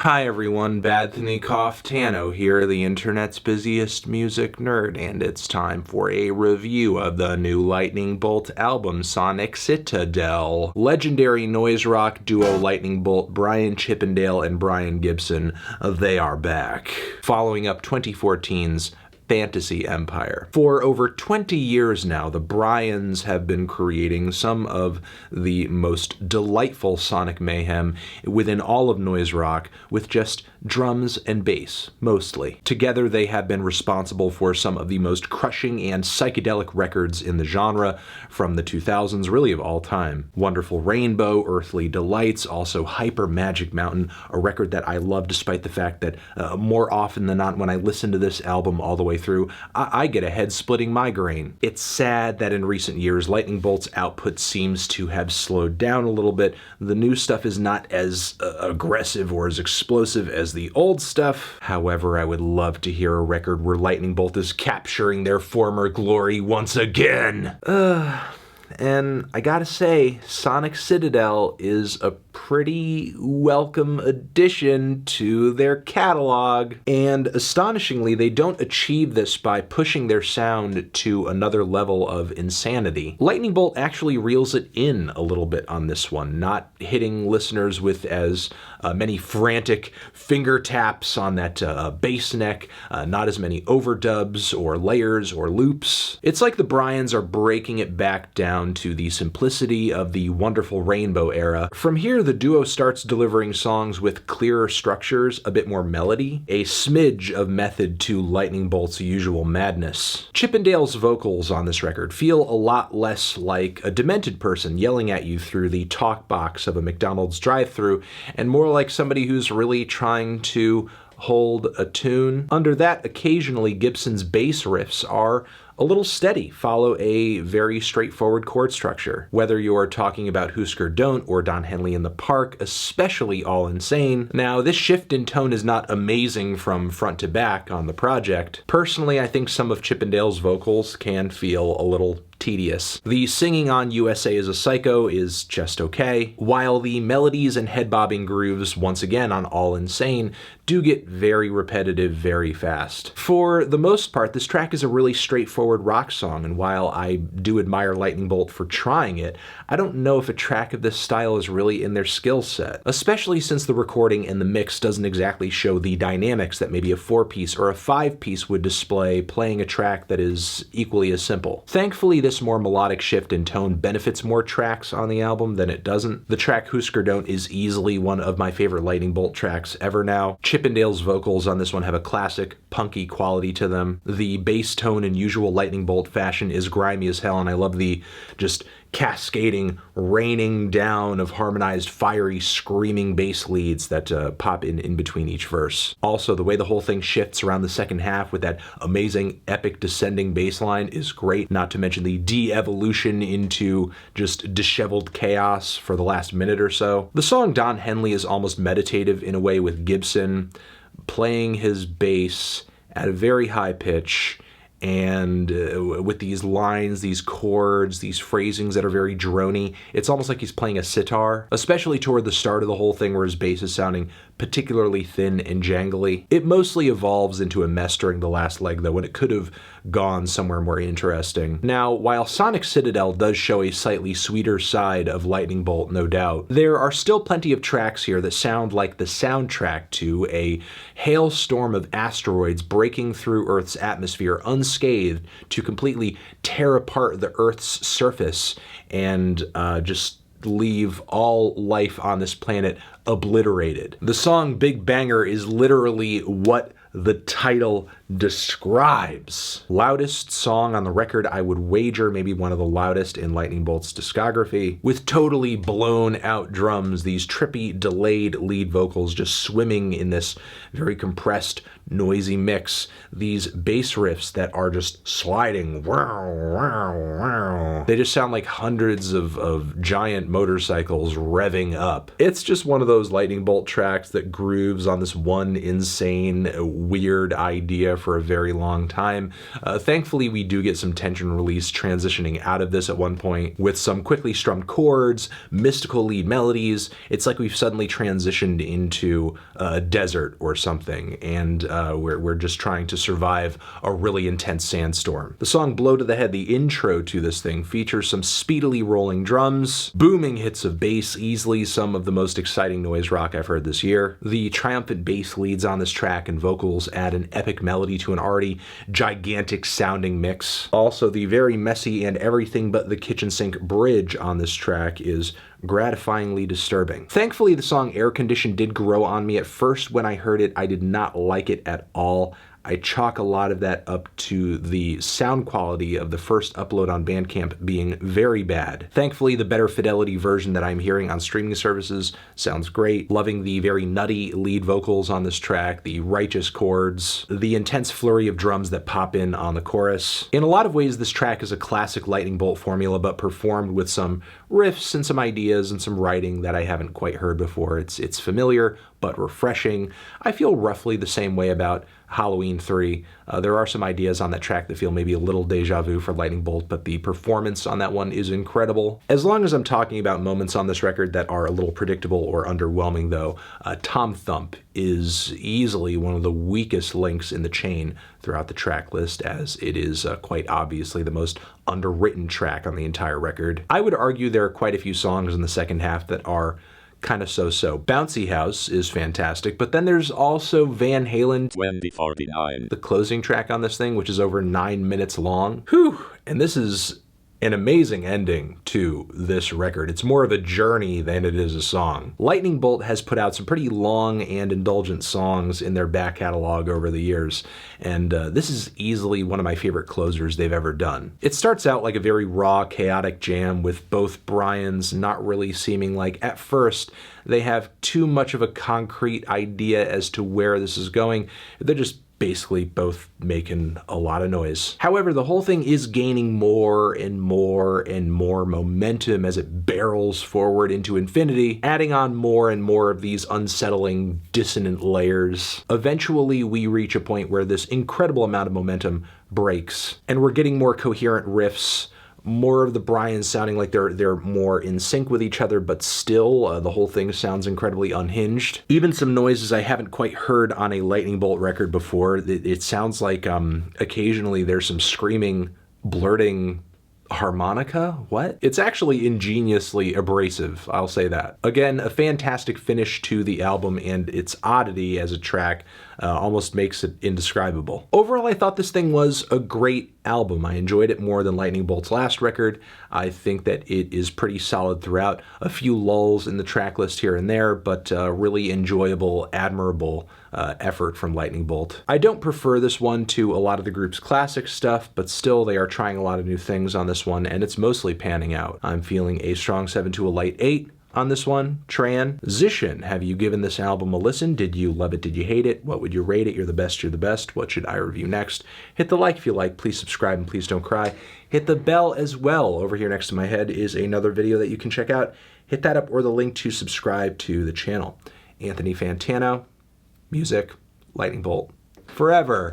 Hi everyone, Badthnikoff Tano here, the internet's busiest music nerd, and it's time for a review of the new Lightning Bolt album, Sonic Citadel. Legendary noise rock duo Lightning Bolt, Brian Chippendale and Brian Gibson, they are back, following up 2014's Fantasy Empire. For over 20 years now, the Bryans have been creating some of the most delightful sonic mayhem within all of noise rock with just drums and bass, mostly. Together, they have been responsible for some of the most crushing and psychedelic records in the genre from the 2000s, really of all time. Wonderful Rainbow, Earthly Delights, also Hyper Magic Mountain, a record that I love despite the fact that more often than not when I listen to this album all the way through, I get a head-splitting migraine. It's sad that in recent years, Lightning Bolt's output seems to have slowed down a little bit. The new stuff is not as aggressive or as explosive as the old stuff. However, I would love to hear a record where Lightning Bolt is capturing their former glory once again. And I gotta say, Sonic Citadel is a pretty welcome addition to their catalog. And astonishingly, they don't achieve this by pushing their sound to another level of insanity. Lightning Bolt actually reels it in a little bit on this one, not hitting listeners with as many frantic finger taps on that bass neck, not as many overdubs or layers or loops. It's like the Bryans are breaking it back down to the simplicity of the wonderful Rainbow era. From here, the duo starts delivering songs with clearer structures, a bit more melody, a smidge of method to Lightning Bolt's usual madness. Chippendale's vocals on this record feel a lot less like a demented person yelling at you through the talk box of a McDonald's drive-thru, and more like somebody who's really trying to hold a tune. Under that, occasionally Gibson's bass riffs are a little steady, follow a very straightforward chord structure. Whether you're talking about Husker Don't or Don Henley in the Park, especially All Insane. Now, this shift in tone is not amazing from front to back on the project. Personally, I think some of Chippendale's vocals can feel a little tedious. The singing on USA is a Psycho is just okay, while the melodies and head-bobbing grooves, once again on All Insane, do get very repetitive very fast. For the most part, this track is a really straightforward rock song, and while I do admire Lightning Bolt for trying it, I don't know if a track of this style is really in their skill set, especially since the recording and the mix doesn't exactly show the dynamics that maybe a 4-piece or a 5-piece would display playing a track that is equally as simple. Thankfully, this more melodic shift in tone benefits more tracks on the album than it doesn't. The track Husker Don't is easily one of my favorite Lightning Bolt tracks ever now. Chippendale's vocals on this one have a classic, punky quality to them. The bass tone in usual Lightning Bolt fashion is grimy as hell, and I love the just cascading, raining down of harmonized, fiery, screaming bass leads that pop in between each verse. Also, the way the whole thing shifts around the second half with that amazing, epic descending bass line is great, not to mention the de-evolution into just disheveled chaos for the last minute or so. The song Don Henley is almost meditative in a way, with Gibson playing his bass at a very high pitch, and with these lines, these chords, these phrasings that are very drony. It's almost like he's playing a sitar, especially toward the start of the whole thing where his bass is sounding particularly thin and jangly. It mostly evolves into a mess during the last leg, though, when it could have gone somewhere more interesting. Now, while Sonic Citadel does show a slightly sweeter side of Lightning Bolt, no doubt, there are still plenty of tracks here that sound like the soundtrack to a hailstorm of asteroids breaking through Earth's atmosphere unscathed to completely tear apart the Earth's surface and just leave all life on this planet obliterated. The song Big Banger is literally what the title describes. Loudest song on the record, I would wager maybe one of the loudest in Lightning Bolt's discography, with totally blown out drums, these trippy, delayed lead vocals just swimming in this very compressed, noisy mix, these bass riffs that are just sliding. They just sound like hundreds of giant motorcycles revving up. It's just one of those Lightning Bolt tracks that grooves on this one insane, weird idea for a very long time. Thankfully, we do get some tension release transitioning out of this at one point with some quickly strummed chords, mystical lead melodies. It's like we've suddenly transitioned into a desert or something, and we're just trying to survive a really intense sandstorm. The song Blow to the Head, the intro to this thing, features some speedily rolling drums, booming hits of bass, easily some of the most exciting noise rock I've heard this year. The triumphant bass leads on this track and vocals add an epic melody to an already gigantic sounding mix. Also, the very messy and everything but the kitchen sink bridge on this track is gratifyingly disturbing. Thankfully, the song Air Condition did grow on me. At first, when I heard it, I did not like it at all. I chalk a lot of that up to the sound quality of the first upload on Bandcamp being very bad. Thankfully, the better fidelity version that I'm hearing on streaming services sounds great. Loving the very nutty lead vocals on this track, the righteous chords, the intense flurry of drums that pop in on the chorus. In a lot of ways, this track is a classic Lightning Bolt formula, but performed with some riffs and some ideas and some writing that I haven't quite heard before. It's familiar, but refreshing. I feel roughly the same way about Halloween 3. There are some ideas on that track that feel maybe a little deja vu for Lightning Bolt, but the performance on that one is incredible. As long as I'm talking about moments on this record that are a little predictable or underwhelming though, Tom Thump is easily one of the weakest links in the chain throughout the track list, as it is quite obviously the most underwritten track on the entire record. I would argue there are quite a few songs in the second half that are kind of so-so. Bouncy House is fantastic, but then there's also Van Halen 2049, the closing track on this thing, which is over 9 minutes long. Whew! And this is an amazing ending to this record. It's more of a journey than it is a song. Lightning Bolt has put out some pretty long and indulgent songs in their back catalog over the years, and this is easily one of my favorite closers they've ever done. It starts out like a very raw, chaotic jam with both Brians not really seeming like, at first, they have too much of a concrete idea as to where this is going. They're just basically both making a lot of noise. However, the whole thing is gaining more and more and more momentum as it barrels forward into infinity, adding on more and more of these unsettling, dissonant layers. Eventually, we reach a point where this incredible amount of momentum breaks, and we're getting more coherent riffs, more of the Brians sounding like they're more in sync with each other, but still the whole thing sounds incredibly unhinged. Even some noises I haven't quite heard on a Lightning Bolt record before. It sounds like occasionally there's some screaming, blurting harmonica? What? It's actually ingeniously abrasive, I'll say that. Again, a fantastic finish to the album, and its oddity as a track almost makes it indescribable. Overall, I thought this thing was a great album. I enjoyed it more than Lightning Bolt's last record. I think that it is pretty solid throughout. A few lulls in the track list here and there, but really enjoyable, admirable effort from Lightning Bolt. I don't prefer this one to a lot of the group's classic stuff, but still they are trying a lot of new things on this one, and it's mostly panning out. I'm feeling a strong 7 to a light 8 on this one. Transition. Have you given this album a listen? Did you love it? Did you hate it? What would you rate it? You're the best. You're the best. What should I review next? Hit the like if you like. Please subscribe and please don't cry. Hit the bell as well. Over here next to my head is another video that you can check out. Hit that up or the link to subscribe to the channel. Anthony Fantano, music, Lightning Bolt, forever.